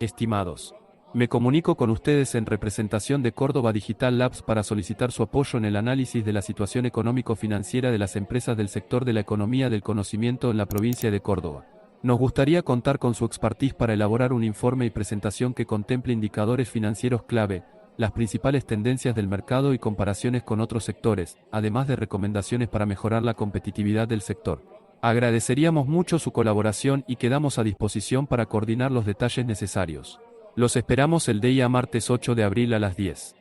Estimados, me comunico con ustedes en representación de Córdoba Digital Labs para solicitar su apoyo en el análisis de la situación económico-financiera de las empresas del sector de la economía del conocimiento en la provincia de Córdoba. Nos gustaría contar con su expertise para elaborar un informe y presentación que contemple indicadores financieros clave, las principales tendencias del mercado y comparaciones con otros sectores, además de recomendaciones para mejorar la competitividad del sector. Agradeceríamos mucho su colaboración y quedamos a disposición para coordinar los detalles necesarios. Los esperamos el día martes 8 de abril a las 10.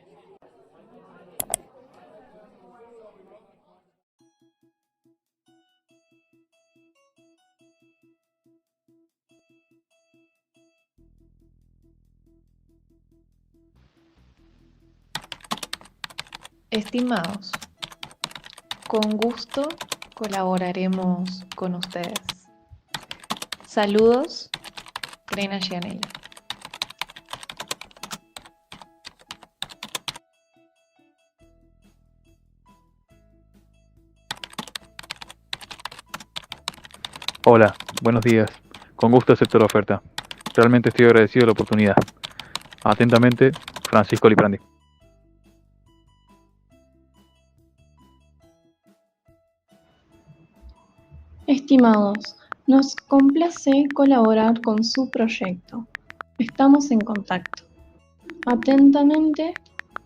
Estimados, con gusto colaboraremos con ustedes. Saludos, Grena Gianella. Hola, buenos días. Con gusto acepto la oferta. Realmente estoy agradecido de la oportunidad. Atentamente, Francisco Liprandi. Estimados, nos complace colaborar con su proyecto. Estamos en contacto. Atentamente,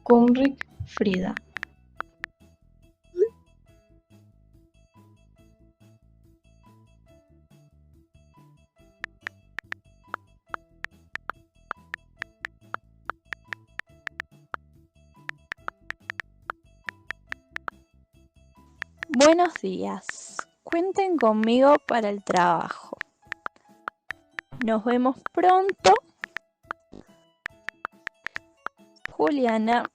Kunrik Frida. Buenos días. Cuenten conmigo para el trabajo. Nos vemos pronto. Juliana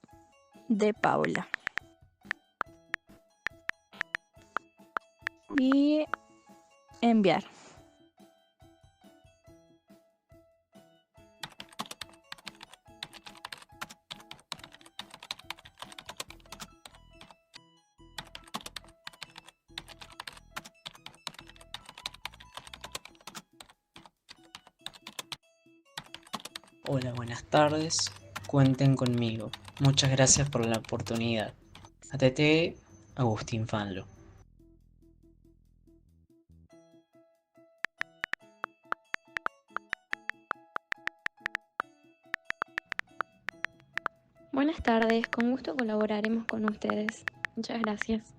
de Paula. Y enviar. Hola, buenas tardes. Cuenten conmigo. Muchas gracias por la oportunidad. ATT Agustín Fanlo. Buenas tardes, con gusto colaboraremos con ustedes. Muchas gracias.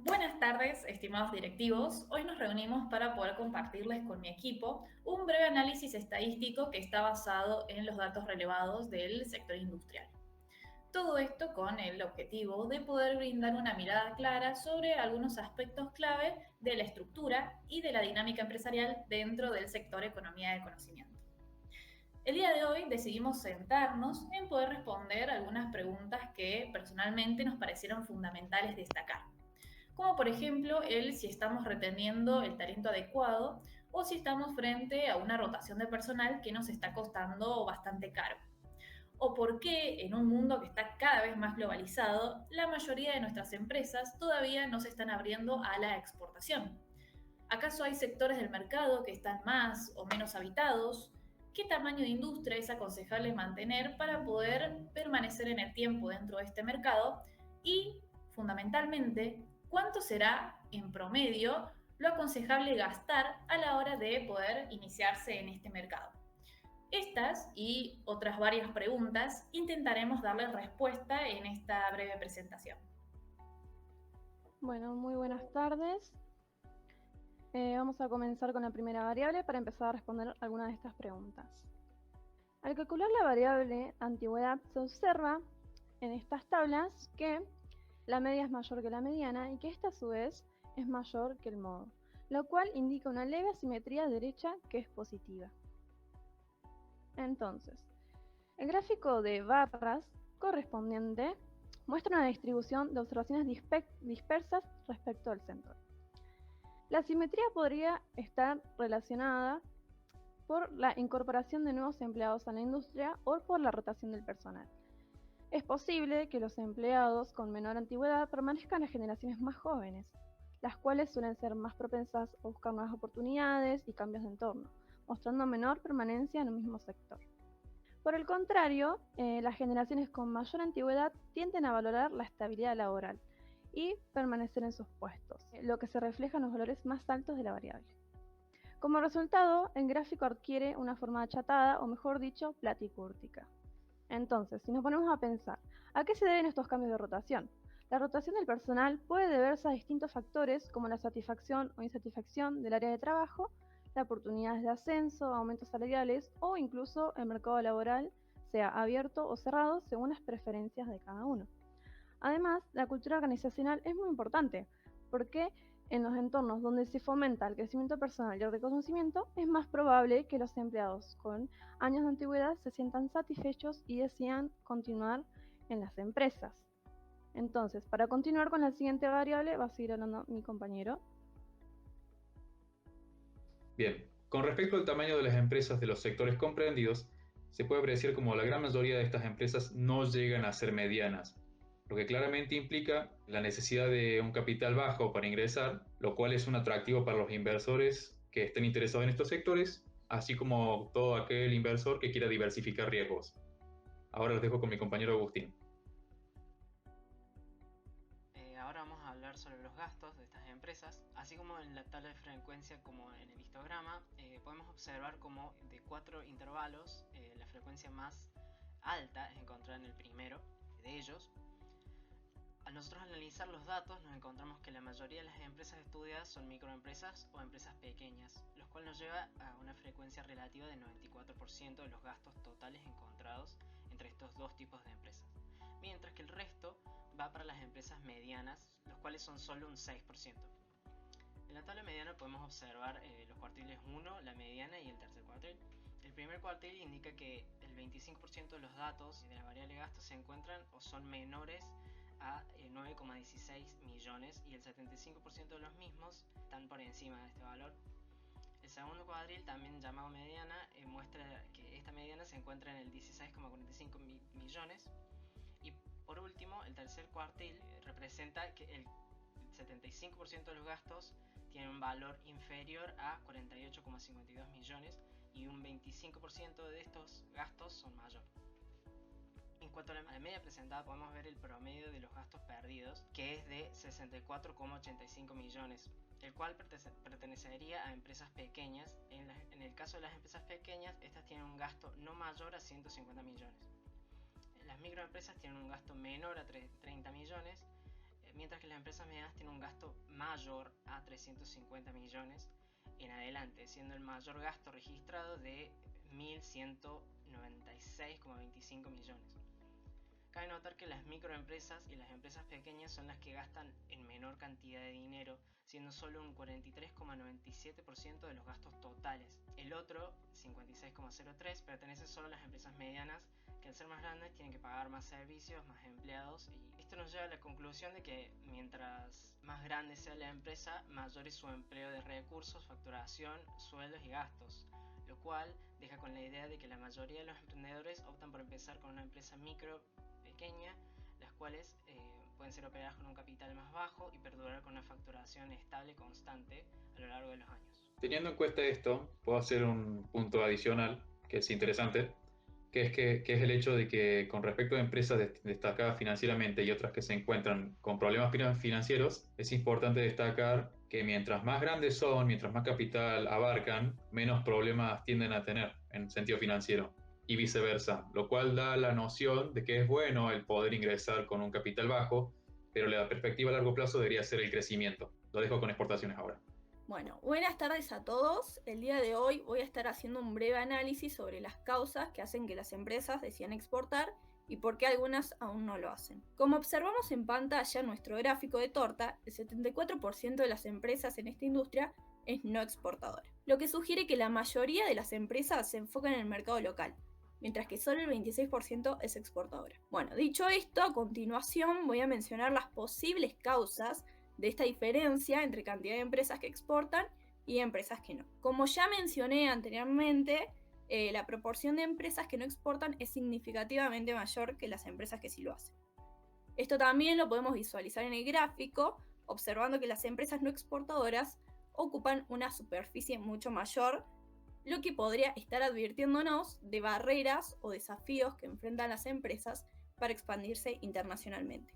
Buenas tardes, estimados directivos. Hoy nos reunimos para poder compartirles con mi equipo un breve análisis estadístico que está basado en los datos relevados del sector industrial. Todo esto con el objetivo de poder brindar una mirada clara sobre algunos aspectos clave de la estructura y de la dinámica empresarial dentro del sector economía de conocimiento. El día de hoy decidimos sentarnos en poder responder algunas preguntas que personalmente nos parecieron fundamentales destacar, como por ejemplo el si estamos reteniendo el talento adecuado o si estamos frente a una rotación de personal que nos está costando bastante caro. O por qué en un mundo que está cada vez más globalizado, la mayoría de nuestras empresas todavía no se están abriendo a la exportación. ¿Acaso hay sectores del mercado que están más o menos habitados? ¿Qué tamaño de industria es aconsejable mantener para poder permanecer en el tiempo dentro de este mercado? Y, fundamentalmente, ¿cuánto será, en promedio, lo aconsejable gastar a la hora de poder iniciarse en este mercado? Estas y otras varias preguntas intentaremos darles respuesta en esta breve presentación. Bueno, muy buenas tardes. Vamos a comenzar con la primera variable para empezar a responder algunas de estas preguntas. Al calcular la variable antigüedad se observa en estas tablas que la media es mayor que la mediana y que esta a su vez es mayor que el modo, lo cual indica una leve asimetría derecha que es positiva. Entonces, el gráfico de barras correspondiente muestra una distribución de observaciones dispersas respecto al centro. La simetría podría estar relacionada por la incorporación de nuevos empleados a la industria o por la rotación del personal. Es posible que los empleados con menor antigüedad permanezcan a generaciones más jóvenes, las cuales suelen ser más propensas a buscar nuevas oportunidades y cambios de entorno, mostrando menor permanencia en un mismo sector. Por el contrario, las generaciones con mayor antigüedad tienden a valorar la estabilidad laboral y permanecer en sus puestos, lo que se refleja en los valores más altos de la variable. Como resultado, el gráfico adquiere una forma achatada, o mejor dicho, platicúrtica. Entonces, si nos ponemos a pensar, ¿a qué se deben estos cambios de rotación? La rotación del personal puede deberse a distintos factores como la satisfacción o insatisfacción del área de trabajo, las oportunidades de ascenso, aumentos salariales o incluso el mercado laboral, sea abierto o cerrado según las preferencias de cada uno. Además, la cultura organizacional es muy importante porque en los entornos donde se fomenta el crecimiento personal y el reconocimiento, es más probable que los empleados con años de antigüedad se sientan satisfechos y decidan continuar en las empresas. Entonces, para continuar con la siguiente variable, va a seguir hablando mi compañero. Bien, con respecto al tamaño de las empresas de los sectores comprendidos, se puede apreciar como la gran mayoría de estas empresas no llegan a ser medianas, lo que claramente implica la necesidad de un capital bajo para ingresar, lo cual es un atractivo para los inversores que estén interesados en estos sectores, así como todo aquel inversor que quiera diversificar riesgos. Ahora los dejo con mi compañero Agustín. Ahora vamos a hablar sobre los gastos de estas empresas, así como en la tabla de frecuencia como en el histograma, podemos observar como de 4 intervalos la frecuencia más alta es encontrada en el primero de ellos. Al nosotros analizar los datos nos encontramos que la mayoría de las empresas estudiadas son microempresas o empresas pequeñas, lo cual nos lleva a una frecuencia relativa del 94% de los gastos totales encontrados entre estos dos tipos de empresas, mientras que el resto va para las empresas medianas, los cuales son solo un 6%. En la tabla mediana podemos observar los cuartiles 1, la mediana y el tercer cuartil. El primer cuartil indica que el 25% de los datos de la variable gasto se encuentran o son menores a 9,16 millones y el 75% de los mismos están por encima de este valor. El segundo cuadril, también llamado mediana, muestra que esta mediana se encuentra en el 16,45 millones. Y por último, el tercer cuartil representa que el 75% de los gastos tienen un valor inferior a 48,52 millones y un 25% de estos gastos son mayores. En cuanto a la media presentada, podemos ver el promedio de los gastos perdidos, que es de 64,85 millones, el cual pertenecería a empresas pequeñas. En el caso de las empresas pequeñas, estas tienen un gasto no mayor a 150 millones. Las microempresas tienen un gasto menor a 30 millones, mientras que las empresas medianas tienen un gasto mayor a 350 millones en adelante, siendo el mayor gasto registrado de 1.196,25 millones. Cabe notar que las microempresas y las empresas pequeñas son las que gastan en menor cantidad de dinero, siendo solo un 43,97% de los gastos totales. El otro, 56,03%, pertenece solo a las empresas medianas, que al ser más grandes tienen que pagar más servicios, más empleados, y esto nos lleva a la conclusión de que mientras más grande sea la empresa, mayor es su empleo de recursos, facturación, sueldos y gastos, lo cual deja con la idea de que la mayoría de los emprendedores optan por empezar con una empresa pequeña, las cuales pueden ser operadas con un capital más bajo y perdurar con una facturación estable constante a lo largo de los años. Teniendo en cuenta esto, puedo hacer un punto adicional que es interesante, que es el hecho de que con respecto a empresas destacadas financieramente y otras que se encuentran con problemas financieros, es importante destacar que mientras más grandes son, mientras más capital abarcan, menos problemas tienden a tener en sentido financiero y viceversa, lo cual da la noción de que es bueno el poder ingresar con un capital bajo, pero la perspectiva a largo plazo debería ser el crecimiento. Lo dejo con exportaciones ahora. Bueno, buenas tardes a todos. El día de hoy voy a estar haciendo un breve análisis sobre las causas que hacen que las empresas decidan exportar y por qué algunas aún no lo hacen. Como observamos en pantalla en nuestro gráfico de torta, el 74% de las empresas en esta industria es no exportadora, lo que sugiere que la mayoría de las empresas se enfocan en el mercado local, mientras que solo el 26% es exportadora. Bueno, dicho esto, a continuación voy a mencionar las posibles causas de esta diferencia entre cantidad de empresas que exportan y empresas que no. Como ya mencioné anteriormente, la proporción de empresas que no exportan es significativamente mayor que las empresas que sí lo hacen. Esto también lo podemos visualizar en el gráfico, observando que las empresas no exportadoras ocupan una superficie mucho mayor, lo que podría estar advirtiéndonos de barreras o desafíos que enfrentan las empresas para expandirse internacionalmente.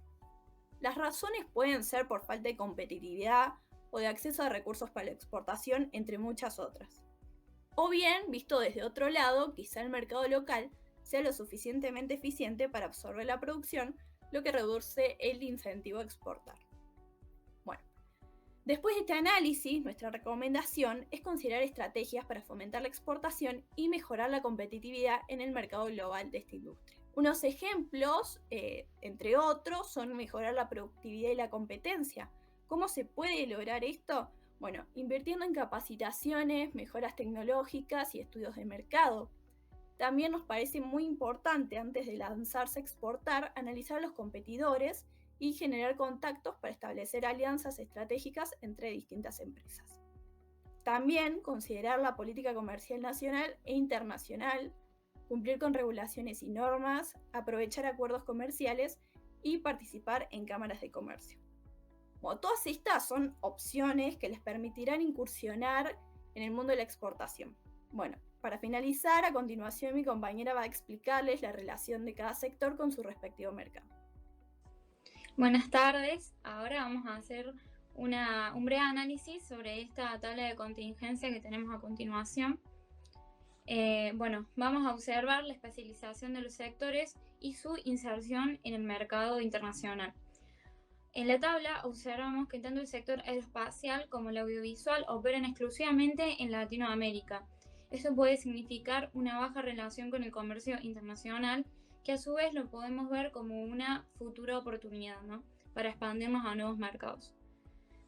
Las razones pueden ser por falta de competitividad o de acceso a recursos para la exportación, entre muchas otras. O bien, visto desde otro lado, quizá el mercado local sea lo suficientemente eficiente para absorber la producción, lo que reduce el incentivo a exportar. Bueno, después de este análisis, nuestra recomendación es considerar estrategias para fomentar la exportación y mejorar la competitividad en el mercado global de esta industria. Unos ejemplos, entre otros, son mejorar la productividad y la competencia. ¿Cómo se puede lograr esto? Bueno, invirtiendo en capacitaciones, mejoras tecnológicas y estudios de mercado. También nos parece muy importante, antes de lanzarse a exportar, analizar a los competidores y generar contactos para establecer alianzas estratégicas entre distintas empresas. También considerar la política comercial nacional e internacional, cumplir con regulaciones y normas, aprovechar acuerdos comerciales y participar en cámaras de comercio. Bueno, todas estas son opciones que les permitirán incursionar en el mundo de la exportación. Bueno, para finalizar, a continuación mi compañera va a explicarles la relación de cada sector con su respectivo mercado. Buenas tardes, ahora vamos a hacer un breve análisis sobre esta tabla de contingencia que tenemos a continuación. Vamos a observar la especialización de los sectores y su inserción en el mercado internacional. En la tabla observamos que tanto el sector aeroespacial como el audiovisual operan exclusivamente en Latinoamérica. Esto puede significar una baja relación con el comercio internacional, que a su vez lo podemos ver como una futura oportunidad, ¿no?, para expandirnos a nuevos mercados.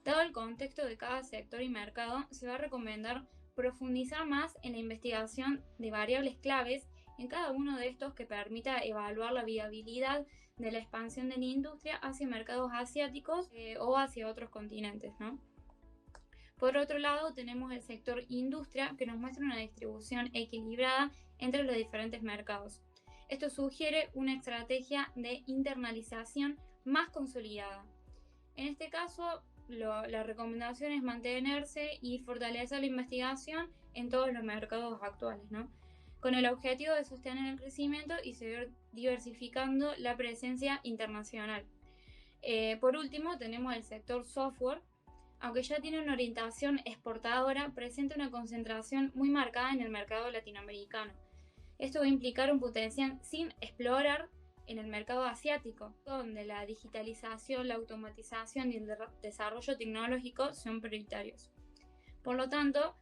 Dado el contexto de cada sector y mercado, se va a recomendar profundizar más en la investigación de variables claves en cada uno de estos que permita evaluar la viabilidad de la expansión de la industria hacia mercados asiáticos o hacia otros continentes, ¿no? Por otro lado, tenemos el sector industria, que nos muestra una distribución equilibrada entre los diferentes mercados. Esto sugiere una estrategia de internalización más consolidada. En este caso, la recomendación es mantenerse y fortalecer la investigación en todos los mercados actuales, ¿no?, con el objetivo de sostener el crecimiento y seguir diversificando la presencia internacional. Por último, tenemos el sector software. Aunque ya tiene una orientación exportadora, presenta una concentración muy marcada en el mercado latinoamericano. Esto va a implicar un potencial sin explorar en el mercado asiático, donde la digitalización, la automatización y el desarrollo tecnológico son prioritarios. Por lo tanto,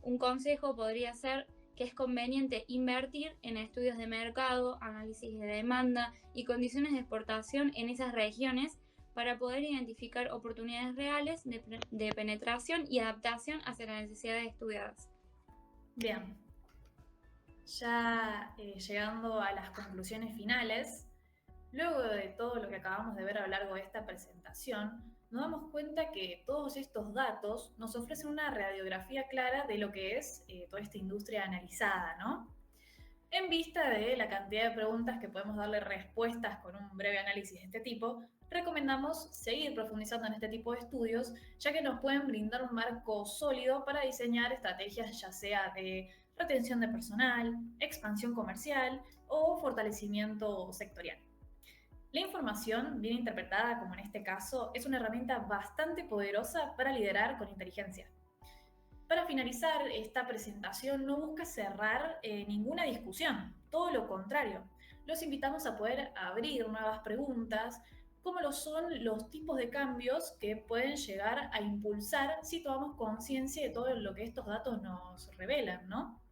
un consejo podría ser que es conveniente invertir en estudios de mercado, análisis de demanda y condiciones de exportación en esas regiones para poder identificar oportunidades reales de penetración y adaptación hacia las necesidades estudiadas. Bien, ya llegando a las conclusiones finales, luego de todo lo que acabamos de ver a lo largo de esta presentación, nos damos cuenta que todos estos datos nos ofrecen una radiografía clara de lo que es toda esta industria analizada, ¿no? En vista de la cantidad de preguntas que podemos darle respuestas con un breve análisis de este tipo, recomendamos seguir profundizando en este tipo de estudios, ya que nos pueden brindar un marco sólido para diseñar estrategias ya sea de retención de personal, expansión comercial o fortalecimiento sectorial. La información, bien interpretada como en este caso, es una herramienta bastante poderosa para liderar con inteligencia. Para finalizar, esta presentación no busca cerrar ninguna discusión, todo lo contrario. Los invitamos a poder abrir nuevas preguntas, como lo son los tipos de cambios que pueden llegar a impulsar si tomamos conciencia de todo lo que estos datos nos revelan, ¿no?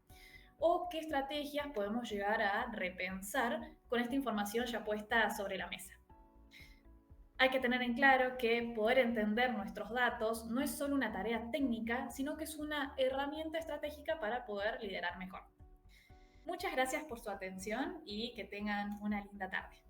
O qué estrategias podemos llegar a repensar con esta información ya puesta sobre la mesa. Hay que tener en claro que poder entender nuestros datos no es solo una tarea técnica, sino que es una herramienta estratégica para poder liderar mejor. Muchas gracias por su atención y que tengan una linda tarde.